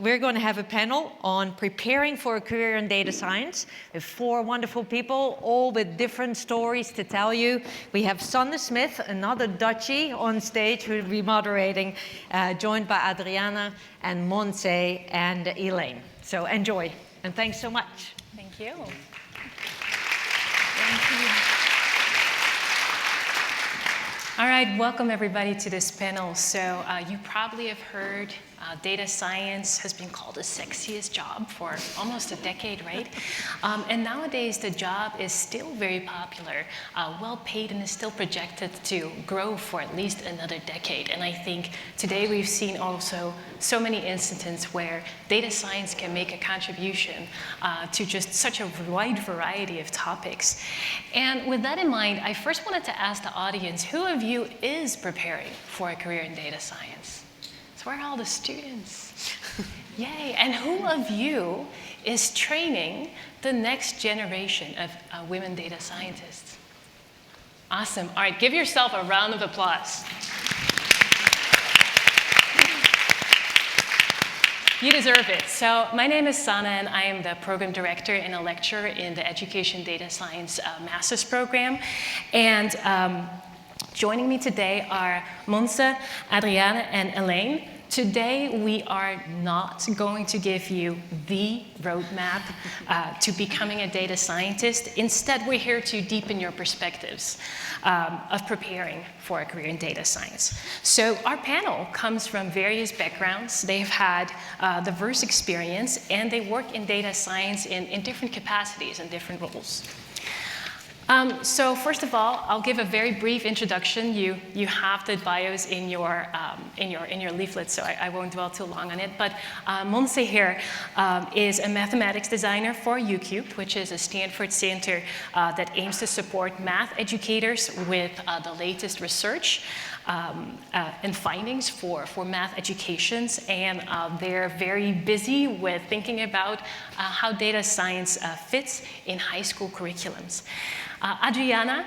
we're going to have a panel on preparing for a career in data science with 4 wonderful people, all with different stories to tell you. We have Sanne Smith, another Dutchie, on stage who will be moderating, joined by Adriana and Montse and Elaine. So enjoy, and thanks so much. Thank you. Thank you. All right, welcome everybody to this panel. So you probably have heard data science has been called the sexiest job for almost a decade, right? And nowadays the job is still very popular, well paid, and is still projected to grow for at least another decade. And I think today we've seen also so many instances where data science can make a contribution to just such a wide variety of topics. And with that in mind, I first wanted to ask the audience, who of you is preparing for a career in data science? So where are all the students? Yay, and who of you is training the next generation of women data scientists? Awesome, all right, give yourself a round of applause. You deserve it. So my name is Sanne, and I am the program director and a lecturer in the Education Data Science Master's program. And joining me today are Montse, Adriana, and Elaine. Today, we are not going to give you the roadmap to becoming a data scientist. Instead, we're here to deepen your perspectives of preparing for a career in data science. So our panel comes from various backgrounds. They've had diverse experience, and they work in data science in different capacities and different roles. So first of all, I'll give a very brief introduction. You have the bios in your leaflet, so I won't dwell too long on it. But Montse here is a mathematics designer for youcubed, which is a Stanford center that aims to support math educators with the latest research and findings for math educations. And they're very busy with thinking about how data science fits in high school curriculums. Adriana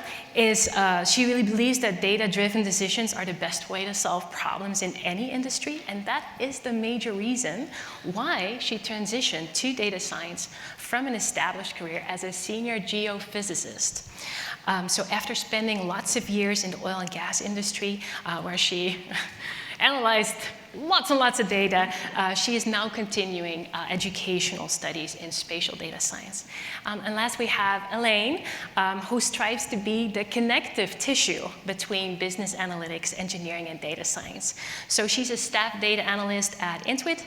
she really believes that data-driven decisions are the best way to solve problems in any industry, and that is the major reason why she transitioned to data science from an established career as a senior geophysicist. So after spending lots of years in the oil and gas industry, where she analyzed lots and lots of data, she is now continuing educational studies in spatial data science. And last we have Elaine, who strives to be the connective tissue between business analytics, engineering, and data science. So she's a staff data analyst at Intuit,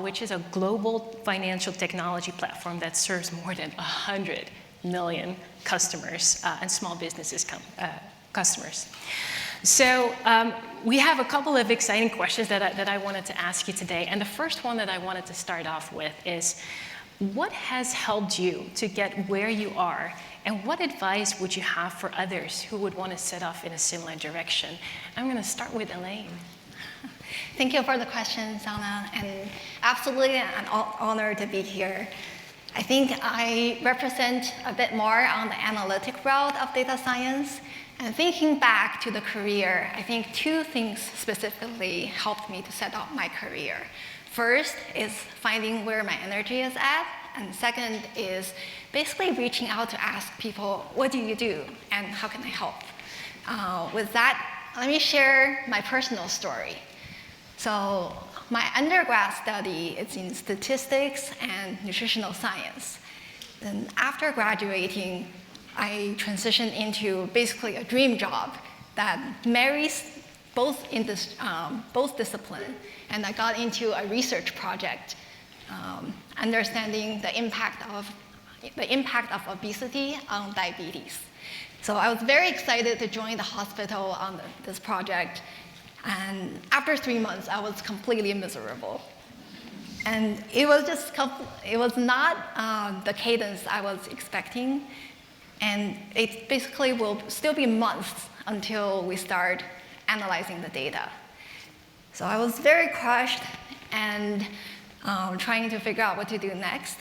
which is a global financial technology platform that serves more than 100 million customers and small businesses customers. So we have a couple of exciting questions that I wanted to ask you today. And the first one that I wanted to start off with is, what has helped you to get where you are? And what advice would you have for others who would want to set off in a similar direction? I'm going to start with Elaine. Thank you for the question, Sanne. And absolutely an honor to be here. I think I represent a bit more on the analytic route of data science. And thinking back to the career, I think 2 things specifically helped me to set up my career. First is finding where my energy is at, and second is basically reaching out to ask people, what do you do, and how can I help? With that, let me share my personal story. So my undergrad study is in statistics and nutritional science. Then after graduating, I transitioned into basically a dream job that marries both disciplines, and I got into a research project, understanding the impact of obesity on diabetes. So I was very excited to join the hospital on this project, and after 3 months, I was completely miserable. And it was not the cadence I was expecting. And it basically will still be months until we start analyzing the data. So I was very crushed and trying to figure out what to do next.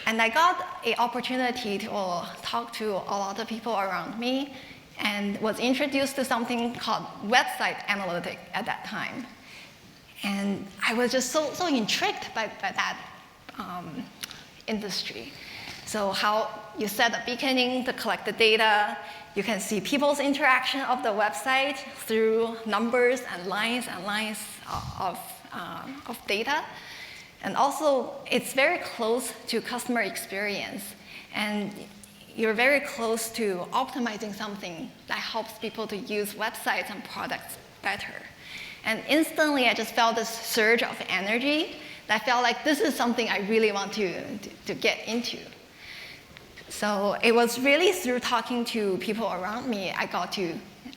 And I got an opportunity to talk to a lot of people around me and was introduced to something called website analytics at that time. And I was just so intrigued by that industry. So how you set a beaconing to collect the data, you can see people's interaction of the website through numbers and lines of data. And also, it's very close to customer experience. And you're very close to optimizing something that helps people to use websites and products better. And instantly, I just felt this surge of energy that felt like this is something I really want to get into. So it was really through talking to people around me, I got to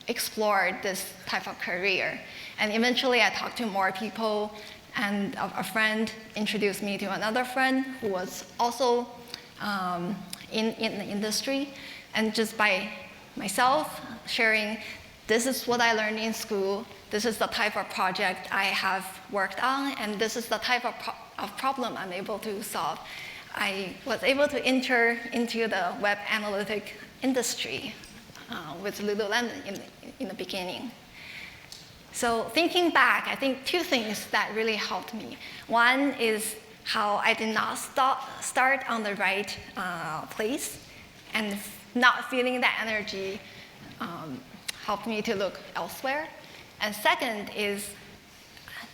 explore this type of career. And eventually, I talked to more people, and a friend introduced me to another friend who was also in the industry. And just by myself sharing, this is what I learned in school, this is the type of project I have worked on, and this is the type of problem I'm able to solve. I was able to enter into the web analytic industry with Lululemon in the beginning. So thinking back, I think two things that really helped me. One is how I did not start on the right place, and not feeling that energy helped me to look elsewhere. And second is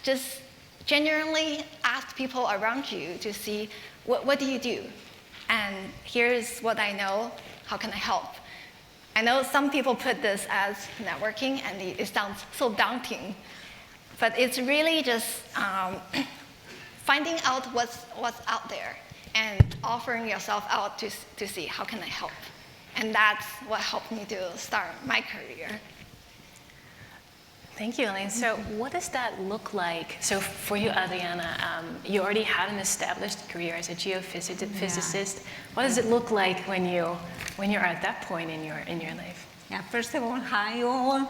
just genuinely ask people around you to see, what do you do? And here's what I know, how can I help? I know some people put this as networking, and it sounds so daunting, but it's really just finding out what's out there and offering yourself out to see how can I help. And that's what helped me to start my career. Thank you, Elaine. So what does that look like? So for you, Adriana, you already had an established career as a geophysicist. What does it look like when you're at that point in your life? Yeah, first of all, hi all.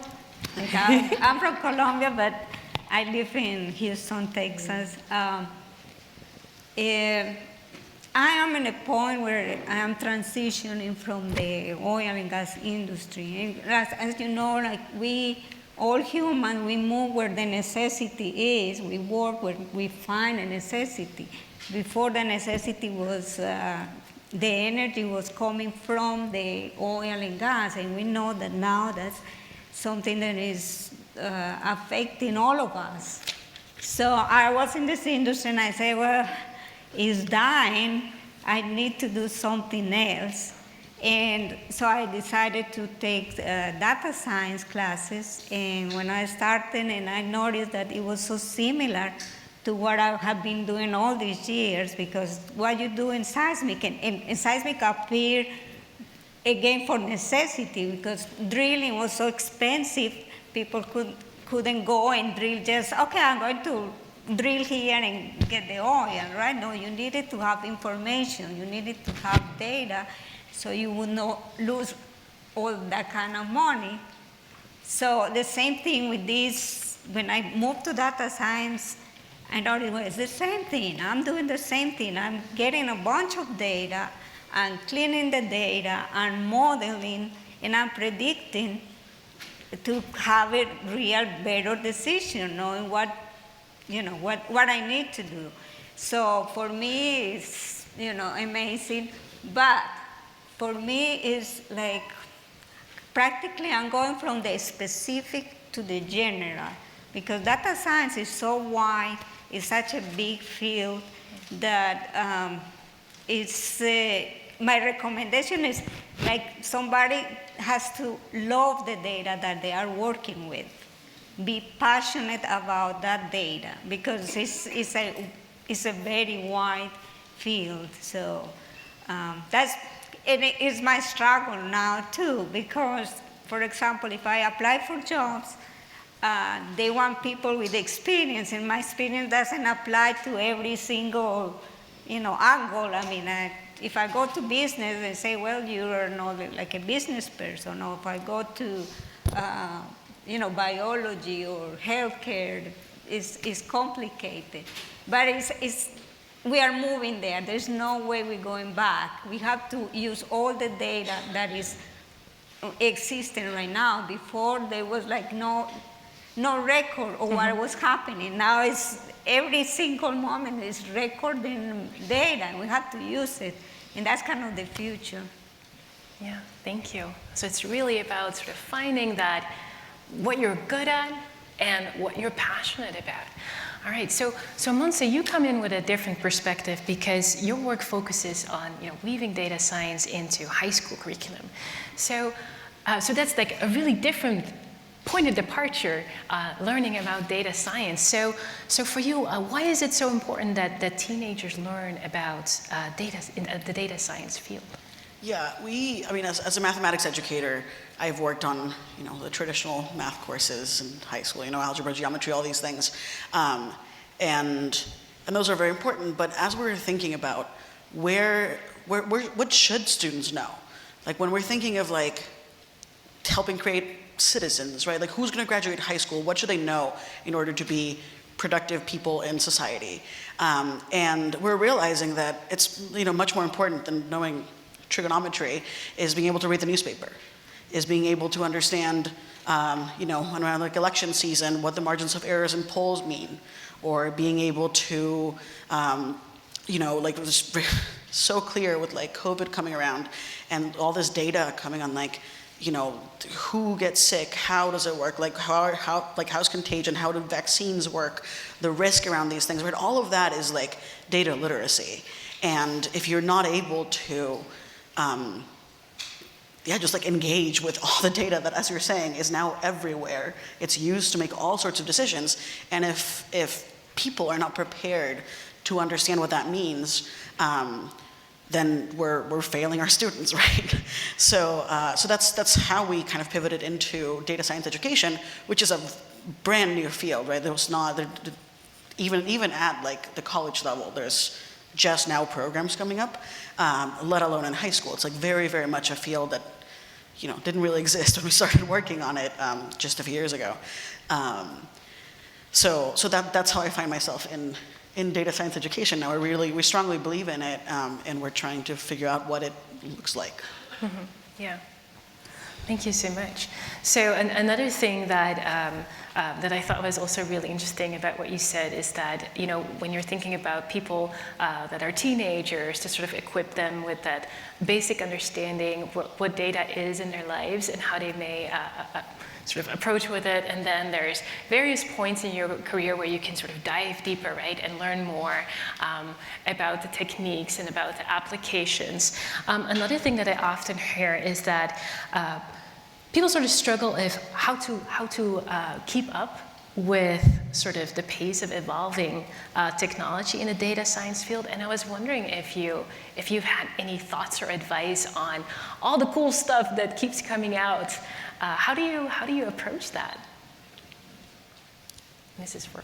I'm from Colombia, but I live in Houston, Texas. I am in a point where I am transitioning from the oil and gas industry. As you know, like all humans, we move where the necessity is. We work where we find a necessity. Before the necessity was, the energy was coming from the oil and gas, and we know that now that's something that is affecting all of us. So I was in this industry, and I said, well, it's dying. I need to do something else. And so I decided to take data science classes. And when I started, and I noticed that it was so similar to what I have been doing all these years, because what you do in seismic, and seismic appeared again for necessity, because drilling was so expensive, people couldn't go and drill just, okay, I'm going to drill here and get the oil, right? No, you needed to have information, you needed to have data, so you would not lose all that kind of money. So the same thing with this, when I moved to data science, I noticed, well, it's the same thing. I'm doing the same thing. I'm getting a bunch of data, and cleaning the data, and modeling, and I'm predicting to have a real better decision, knowing what I need to do. So for me, it's, amazing. But for me, it's like practically I'm going from the specific to the general, because data science is so wide, it's such a big field that my recommendation is like somebody has to love the data that they are working with, be passionate about that data, because it's a very wide field. So it is my struggle now too, because, for example, if I apply for jobs, they want people with experience, and my experience doesn't apply to every single, angle. I mean, if I go to business, they say, well, you are not like a business person. Or if I go to, biology or healthcare, it's complicated. But we are moving there. There's no way we're going back. We have to use all the data that is existing right now. Before, there was like no no record of what was happening. Now it's every single moment is recording data, and we have to use it. And that's kind of the future. Yeah, thank you. So it's really about sort of finding that what you're good at and what you're passionate about. All right, so Montse, you come in with a different perspective because your work focuses on weaving data science into high school curriculum. So that's like a really different point of departure, learning about data science. So for you, why is it so important that teenagers learn about data in the data science field? Yeah, as a mathematics educator, I've worked on, the traditional math courses in high school, algebra, geometry, all these things. And those are very important, but as we're thinking about what should students know? Like when we're thinking of helping create citizens, right? Like who's gonna graduate high school? What should they know in order to be productive people in society? And we're realizing that it's, much more important than knowing trigonometry is being able to read the newspaper, is being able to understand, around election season, what the margins of errors in polls mean, or being able to, it was so clear with COVID coming around and all this data coming on who gets sick, how does it work, how's contagion, how do vaccines work, the risk around these things, right? All of that is data literacy. And if you're not able to just engage with all the data that, as you're saying, is now everywhere. It's used to make all sorts of decisions. And if people are not prepared to understand what that means, then we're failing our students, right? So that's how we kind of pivoted into data science education, which is a brand new field, right? There was not even at the college level. There's just now programs coming up, let alone in high school. It's very, very much a field that didn't really exist when we started working on it just a few years ago. So that's how I find myself in data science education now. We strongly believe in it, and we're trying to figure out what it looks like. Mm-hmm. Yeah. Thank you so much. So another thing that I thought was also really interesting about what you said is that, when you're thinking about people that are teenagers, to sort of equip them with that basic understanding what data is in their lives and how they may sort of approach with it. And then there's various points in your career where you can sort of dive deeper, right, and learn more about the techniques and about the applications. Another thing that I often hear is that people sort of struggle with how to keep up with sort of the pace of evolving technology in the data science field. And I was wondering if you've had any thoughts or advice on all the cool stuff that keeps coming out. How do you approach that? This is for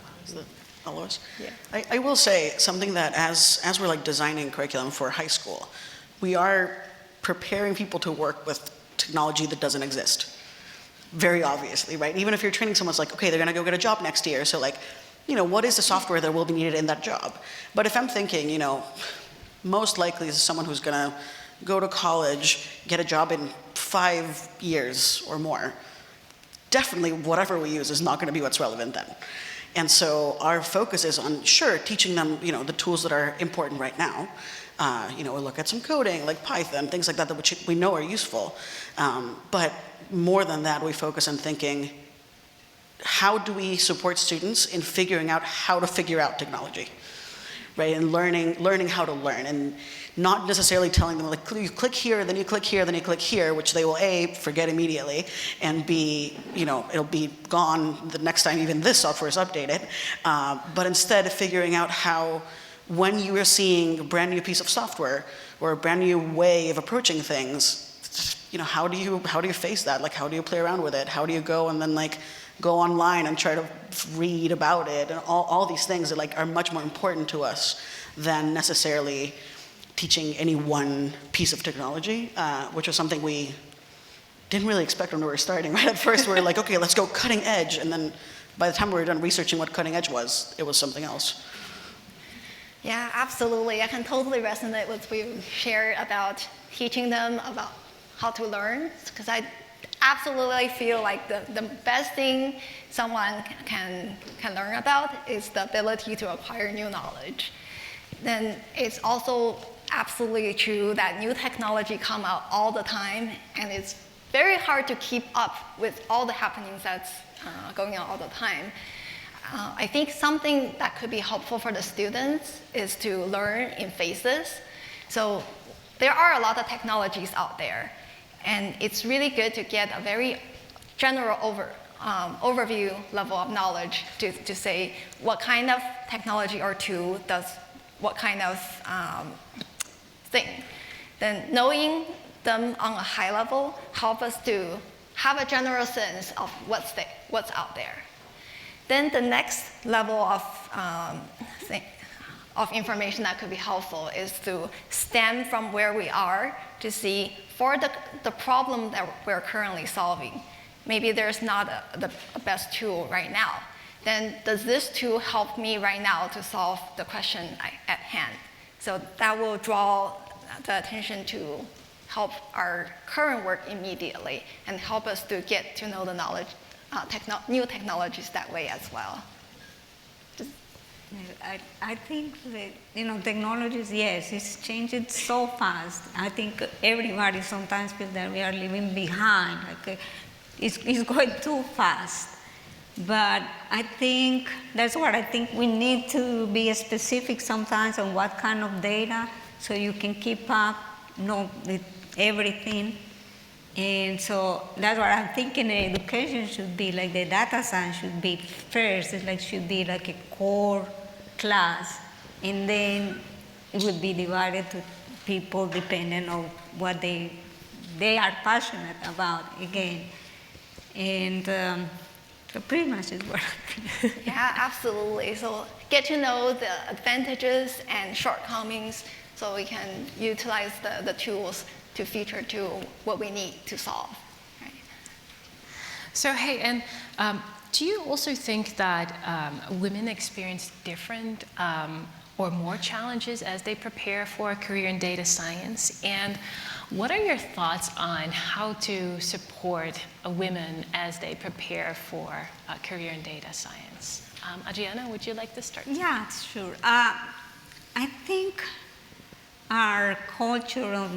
all of us. Yeah. I will say something that as we're designing curriculum for high school, we are preparing people to work with technology that doesn't exist. Very obviously, right? Even if you're training someone, it's okay, they're gonna go get a job next year, so what is the software that will be needed in that job? But if I'm thinking, most likely this is someone who's gonna go to college, get a job in 5 years or more, definitely whatever we use is not gonna be what's relevant then. And so our focus is on, teaching them, the tools that are important right now. We'll look at some coding, like Python, things like that which we know are useful. But more than that, we focus on thinking, how do we support students in figuring out how to figure out technology, right? And learning how to learn, and not necessarily telling them, you click here, then you click here, then you click here, which they will A, forget immediately, and B, it'll be gone the next time even this software is updated. But instead, figuring out how, when you are seeing a brand new piece of software or a brand new way of approaching things, how do you face that? How do you play around with it? How do you go and then go online and try to read about it? And all these things that are much more important to us than necessarily teaching any one piece of technology, which was something we didn't really expect when we were starting, right? At first we were okay, let's go cutting edge. And then by the time we were done researching what cutting edge was, it was something else. Yeah, absolutely. I can totally resonate with what you shared about teaching them about how to learn, because absolutely feel like the best thing someone can learn about is the ability to acquire new knowledge. Then it's also absolutely true that new technology come out all the time, and it's very hard to keep up with all the happenings that's going on all the time. I think something that could be helpful for the students is to learn in phases. So there are a lot of technologies out there, and it's really good to get a very general overview level of knowledge to say what kind of technology or tool does what kind of thing. Then knowing them on a high level help us to have a general sense of what's out there. Then the next level of information that could be helpful is to stem from where we are to see for the problem that we're currently solving. Maybe there's not the best tool right now. Then does this tool help me right now to solve the question at hand? So that will draw the attention to help our current work immediately and help us to get to know the knowledge, new technologies that way as well. I think that, technologies, yes, it's changing so fast. I think everybody sometimes feels that we are leaving behind. Like it's going too fast. But I think that's what I think we need to be specific sometimes on what kind of data so you can keep up, with everything. And so that's what I'm thinking education should be, like the data science should be first. It should be like a core class, and then it would be divided to people depending on what they are passionate about, again. And so pretty much is what I think. Yeah, absolutely. So get to know the advantages and shortcomings so we can utilize the tools to feature to what we need to solve. Right? So hey, and do you also think that women experience different or more challenges as they prepare for a career in data science? And what are your thoughts on how to support women as they prepare for a career in data science? Adriana, would you like to start? Yeah, sure. I think our culture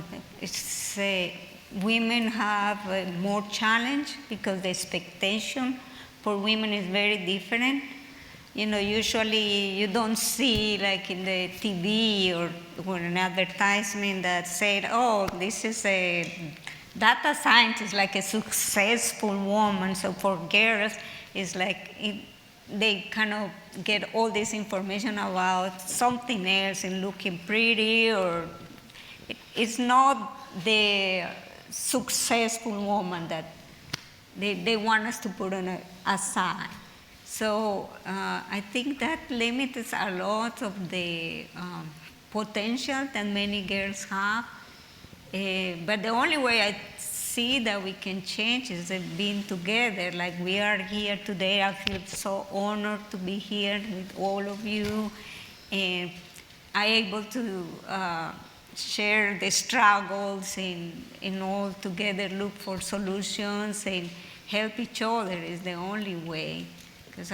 is women have more challenge because the expectation for women is very different. Usually you don't see like in the TV or an advertisement that said, oh, this is a data scientist, like a successful woman. So for girls, it's like they kind of get all this information about something else and looking pretty, or it's not the successful woman that they want us to put on aside. So I think that limits a lot of the potential that many girls have. But the only way I see that we can change is being together. Like we are here today. I feel so honored to be here with all of you. And I'm able to share the struggles and all together look for solutions and help each other is the only way. Because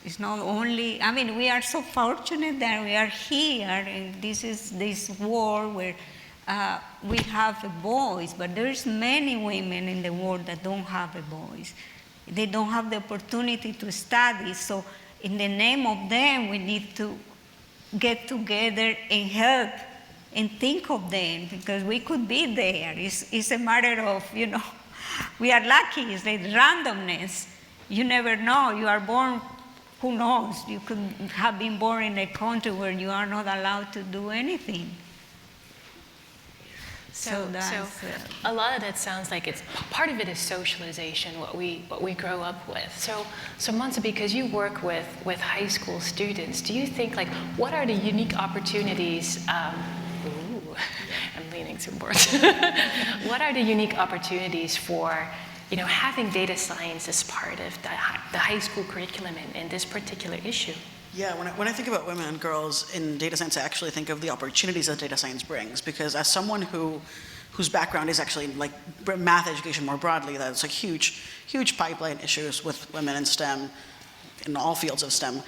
it's not only, we are so fortunate that we are here, and this world where we have a voice, but there's many women in the world that don't have a voice. They don't have the opportunity to study, so in the name of them, we need to get together and help and think of them, because we could be there. It's a matter of, we are lucky, it's like randomness. You never know. You are born, who knows? You could have been born in a country where you are not allowed to do anything. So a lot of that sounds like it's part of it is socialization, what we grow up with. So Montse, because you work with high school students, do you think what are the unique opportunities? I'm leaning towards. What are the unique opportunities for having data science as part of the high school curriculum in this particular issue? Yeah, when I think about women and girls in data science, I actually think of the opportunities that data science brings, because as someone who whose background is actually like math education more broadly, that it's a huge pipeline issues with women in STEM, in all fields of STEM.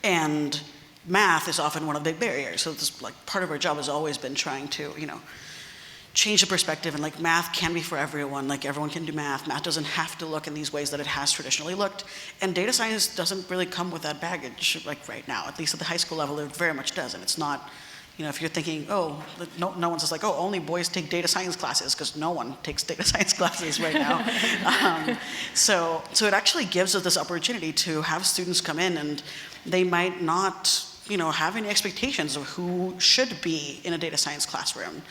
And math is often one of the big barriers. So this, like, part of our job has always been trying to, change the perspective, and like math can be for everyone, like everyone can do math. Math doesn't have to look in these ways that it has traditionally looked. And data science doesn't really come with that baggage, like right now, at least at the high school level, it very much doesn't. It's not, if you're thinking, no one says like, only boys take data science classes, because no one takes data science classes right now. So it actually gives us this opportunity to have students come in, and they might not, have any expectations of who should be in a data science classroom.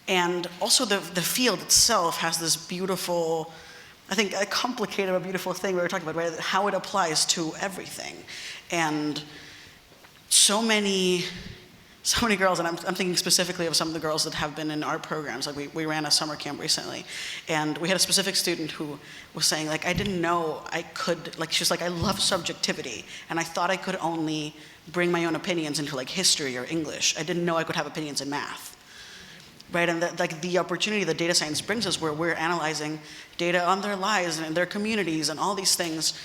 And also the field itself has this beautiful, I think a complicated but beautiful thing we were talking about, right? How it applies to everything. And so many girls, and I'm thinking specifically of some of the girls that have been in our programs. Like we ran a summer camp recently, and we had a specific student who was saying, like, I didn't know I could, like, she was like, I love subjectivity, and I thought I could only bring my own opinions into like history or English. I didn't know I could have opinions in math, right? And that, like, the opportunity that data science brings us, where we're analyzing data on their lives and their communities and all these things,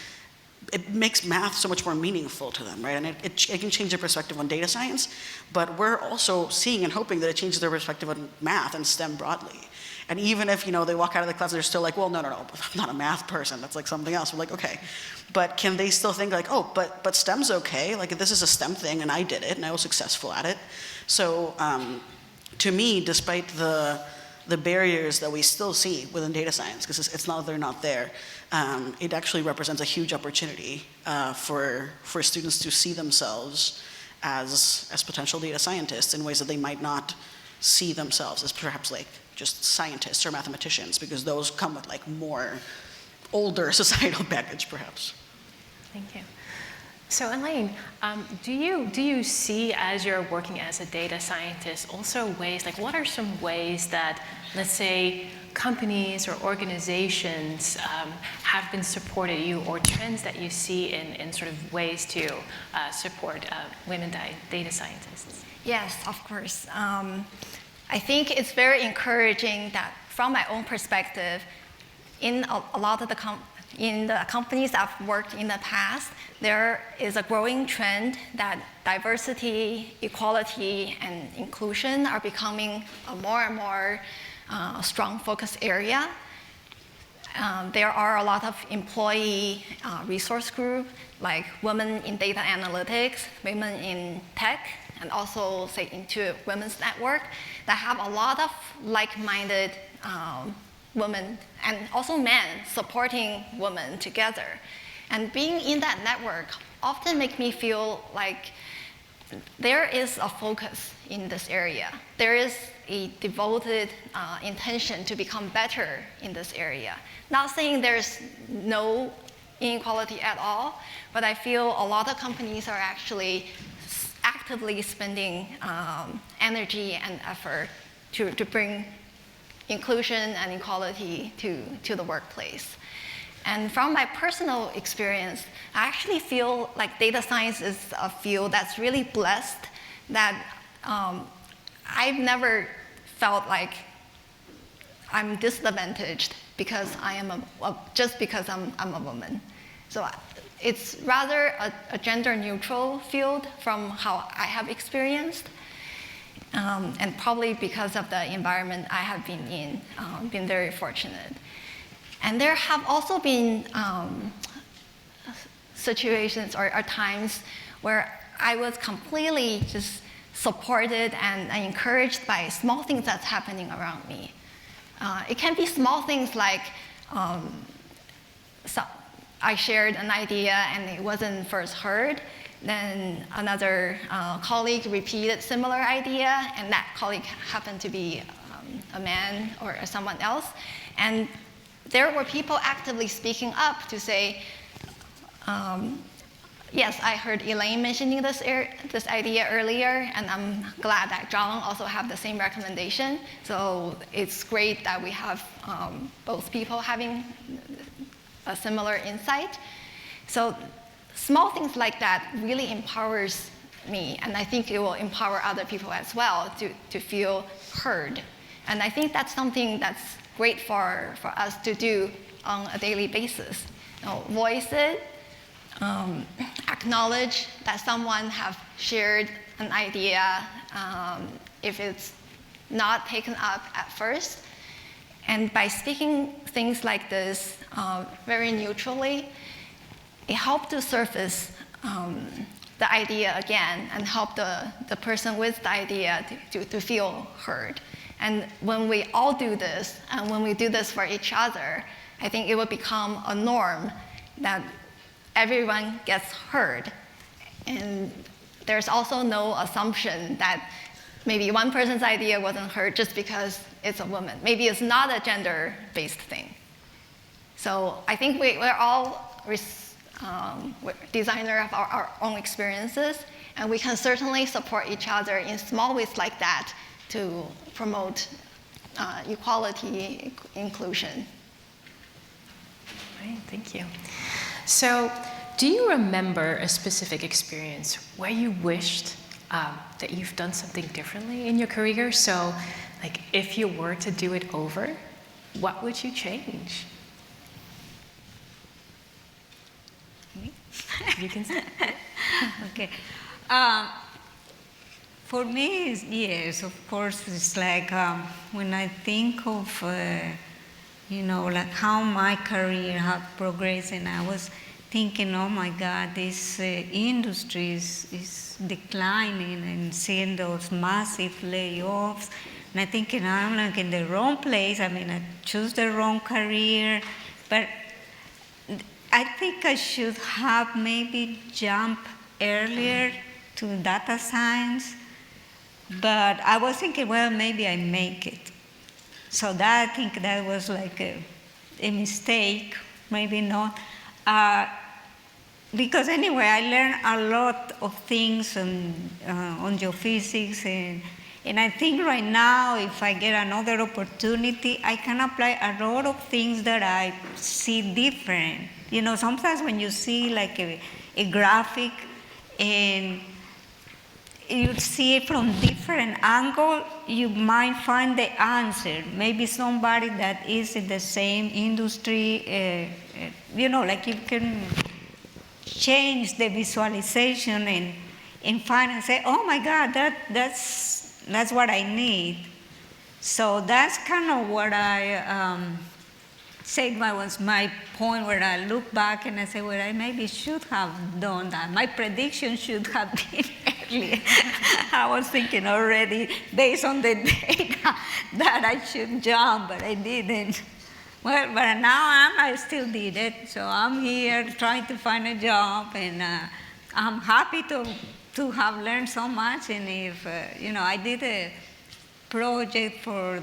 it makes math so much more meaningful to them, right? And it can change their perspective on data science, but we're also seeing and hoping that it changes their perspective on math and STEM broadly. And even if, they walk out of the class, they're still like, well, no, I'm not a math person, that's like something else. We're like, okay. But can they still think like, oh, but STEM's okay, like this is a STEM thing and I did it and I was successful at it. So to me, despite the barriers that we still see within data science, because it's not that they're not there, it actually represents a huge opportunity for students to see themselves as potential data scientists in ways that they might not see themselves as perhaps like just scientists or mathematicians, because those come with like more older societal baggage perhaps. Thank you. So Elaine, do you see, as you're working as a data scientist, also ways, like what are some ways that, let's say, companies or organizations have been supported you, or trends that you see in sort of ways to support women data scientists? Yes, of course. I think it's very encouraging that, from my own perspective, in a lot of in the companies I've worked in the past, there is a growing trend that diversity, equality, and inclusion are becoming a more and more strong focus area. There are a lot of employee resource groups, like Women in Data Analytics, Women in Tech, and also, say, Into Women's Network, that have a lot of like-minded women and also men supporting women together. And being in that network often makes me feel like there is a focus in this area. There is a devoted intention to become better in this area. Not saying there's no inequality at all, but I feel a lot of companies are actually actively spending energy and effort to bring inclusion and equality to the workplace. And from my personal experience, I actually feel like data science is a field that's really blessed, that I've never felt like I'm disadvantaged because I am just because I'm a woman. So it's rather a gender-neutral field from how I have experienced. And probably because of the environment I have been in, been very fortunate. And there have also been situations or times where I was completely just supported and encouraged by small things that's happening around me. It can be small things like so I shared an idea and it wasn't first heard. Then another colleague repeated similar idea, and that colleague happened to be a man or someone else. And there were people actively speaking up to say, yes, I heard Elaine mentioning this idea earlier, and I'm glad that Zhang also have the same recommendation. So it's great that we have both people having a similar insight. So small things like that really empowers me, and I think it will empower other people as well to feel heard. And I think that's something that's great for us to do on a daily basis. Voice it, acknowledge that someone have shared an idea if it's not taken up at first. And by speaking things like this very neutrally, it helped to surface the idea again and help the person with the idea to feel heard. And when we all do this, and when we do this for each other, I think it will become a norm that everyone gets heard. And there's also no assumption that maybe one person's idea wasn't heard just because it's a woman. Maybe it's not a gender-based thing. So I think we're all designers of our own experiences, and we can certainly support each other in small ways like that to promote equality, inclusion. Right, thank you. So, do you remember a specific experience where you wished that you've done something differently in your career? So, like, if you were to do it over, what would you change? You can say. Okay. For me, yes, of course, it's like when I think of, like how my career had progressed, and I was thinking, oh my God, this industry is declining, and seeing those massive layoffs, and I thinking I'm like in the wrong place. I mean, I choose the wrong career, but I think I should have maybe jumped earlier to data science. But I was thinking, well, maybe I make it. So I think that was like a mistake, maybe not. Because anyway, I learned a lot of things on geophysics, and I think right now, if I get another opportunity, I can apply a lot of things that I see different. Sometimes when you see like a graphic and you see it from different angle, you might find the answer. Maybe somebody that is in the same industry, like you can change the visualization and find and say, oh my God, that's what I need. So that's kind of what I said was my point where I look back and I say, well, I maybe should have done that. My prediction should have been earlier. I was thinking already, based on the data, that I should jump, but I didn't. Well, but now I still did it. So I'm here trying to find a job, and I'm happy to have learned so much. And if, I did a project for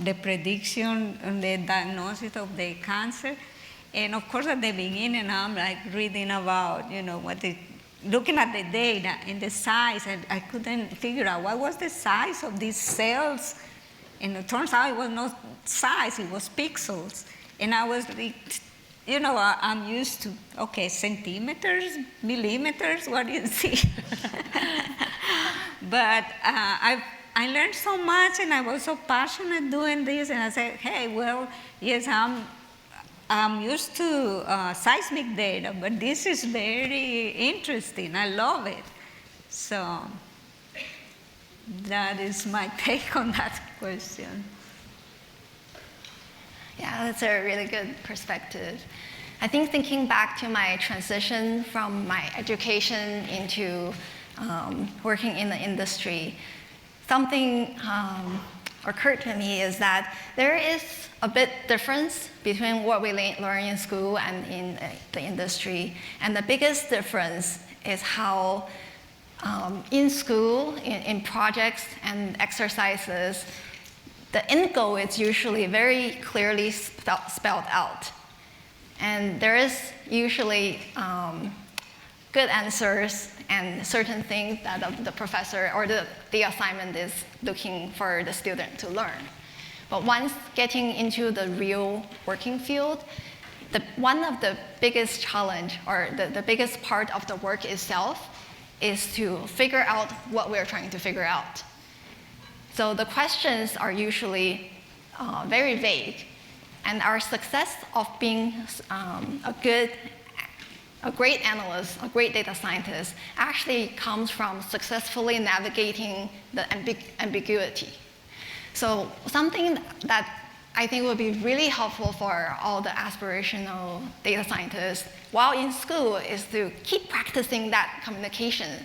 the prediction and the diagnosis of the cancer. And of course, at the beginning, I'm like reading about, looking at the data and the size, and I couldn't figure out what was the size of these cells. And it turns out it was not size, it was pixels. And I was like, I'm used to, centimeters, millimeters, what do you see? But I learned so much, and I was so passionate doing this, and I said, hey, well, yes, I'm used to seismic data, but this is very interesting. I love it. So that is my take on that question. Yeah, that's a really good perspective. I think thinking back to my transition from my education into working in the industry, something occurred to me is that there is a bit difference between what we learn in school and in the industry. And the biggest difference is how in school, in projects and exercises, the end goal is usually very clearly spelled out. And there is usually good answers and certain things that the professor or the assignment is looking for the student to learn. But once getting into the real working field, one of the biggest challenge or the biggest part of the work itself is to figure out what we're trying to figure out. So the questions are usually very vague, and our success of being a great analyst, a great data scientist, actually comes from successfully navigating the ambiguity. So something that I think would be really helpful for all the aspirational data scientists while in school is to keep practicing that communication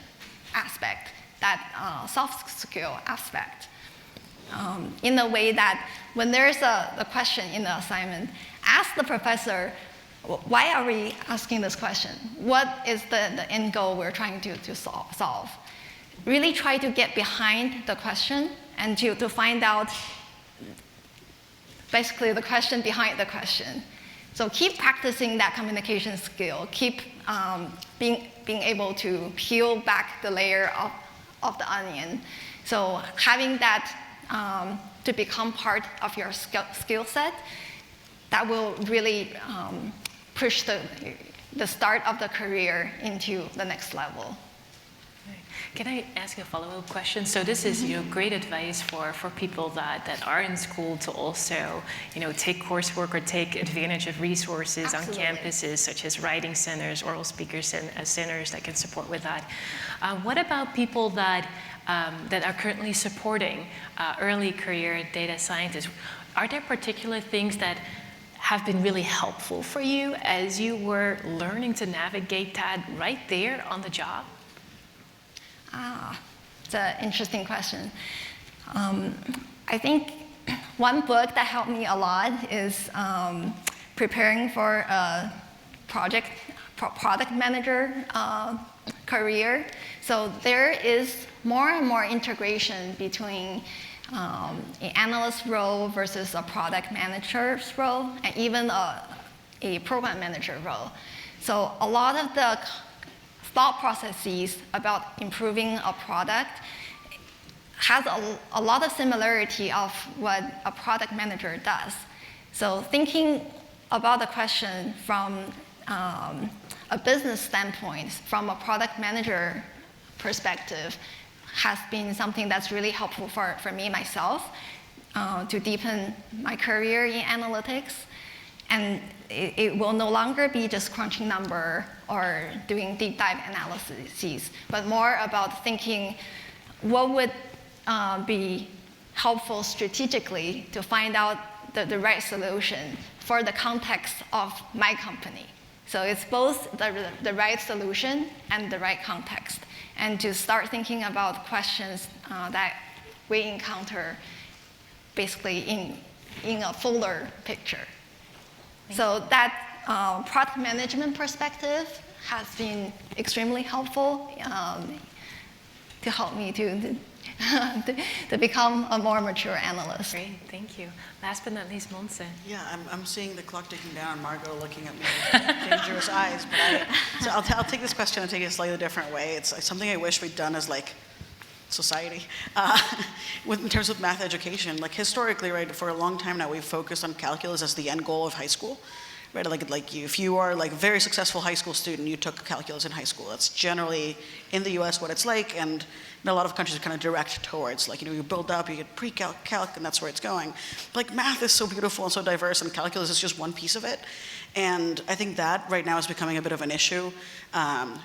aspect, that soft skill aspect, in a way that when there's a question in the assignment, ask the professor, why are we asking this question? What is the end goal we're trying to solve? Really try to get behind the question and to find out basically the question behind the question. So keep practicing that communication skill. Keep being able to peel back the layer of the onion. So having that to become part of your skill set, that will really push the start of the career into the next level. Can I ask a follow-up question? So this is great advice for people that are in school to also take coursework or take advantage of resources Absolutely. on campuses such as writing centers, oral speaker centers that can support with that. What about people that are currently supporting early career data scientists? Are there particular things that have been really helpful for you as you were learning to navigate that right there on the job? It's an interesting question. I think one book that helped me a lot is preparing for a product manager career. So there is more and more integration between an analyst role versus a product manager's role, and even a program manager role. So a lot of the thought processes about improving a product has a lot of similarity of what a product manager does. So thinking about the question from a business standpoint, from a product manager perspective, has been something that's really helpful for me myself to deepen my career in analytics. And it will no longer be just crunching number or doing deep dive analyses, but more about thinking what would be helpful strategically to find out the right solution for the context of my company. So it's both the right solution and the right context, and to start thinking about questions that we encounter basically in a fuller picture. So that product management perspective has been extremely helpful to help me to become a more mature analyst. Great, thank you. Last but not least, Montse. Yeah, I'm seeing the clock ticking down, Margot looking at me with dangerous eyes. But so I'll take this question and take it a slightly different way. It's something I wish we'd done as society, in terms of math education. Historically, right, for a long time now, we've focused on calculus as the end goal of high school. Right, if you are a very successful high school student, you took calculus in high school. That's generally in the U.S. what it's like, and in a lot of countries are kind of direct towards you build up, you get pre-calc, calc, and that's where it's going. But math is so beautiful and so diverse, and calculus is just one piece of it. And I think that right now is becoming a bit of an issue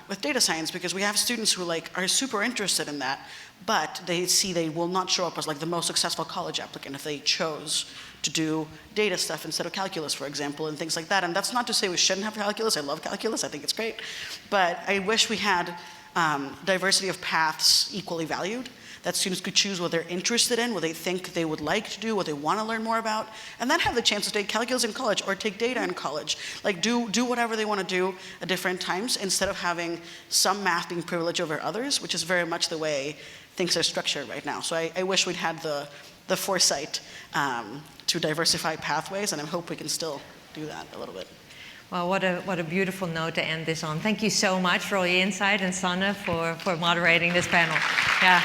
with data science, because we have students who are super interested in that, but they see they will not show up as the most successful college applicant if they chose to do data stuff instead of calculus, for example, and things like that. And that's not to say we shouldn't have calculus. I love calculus. I think it's great. But I wish we had diversity of paths equally valued, that students could choose what they're interested in, what they think they would like to do, what they want to learn more about, and then have the chance to take calculus in college or take data in college. Do whatever they want to do at different times, instead of having some math being privileged over others, which is very much the way things are structured right now. So I wish we'd had the foresight to diversify pathways, and I hope we can still do that a little bit. Well, what a beautiful note to end this on. Thank you so much for all your insight, and Sanne for moderating this panel. Yeah.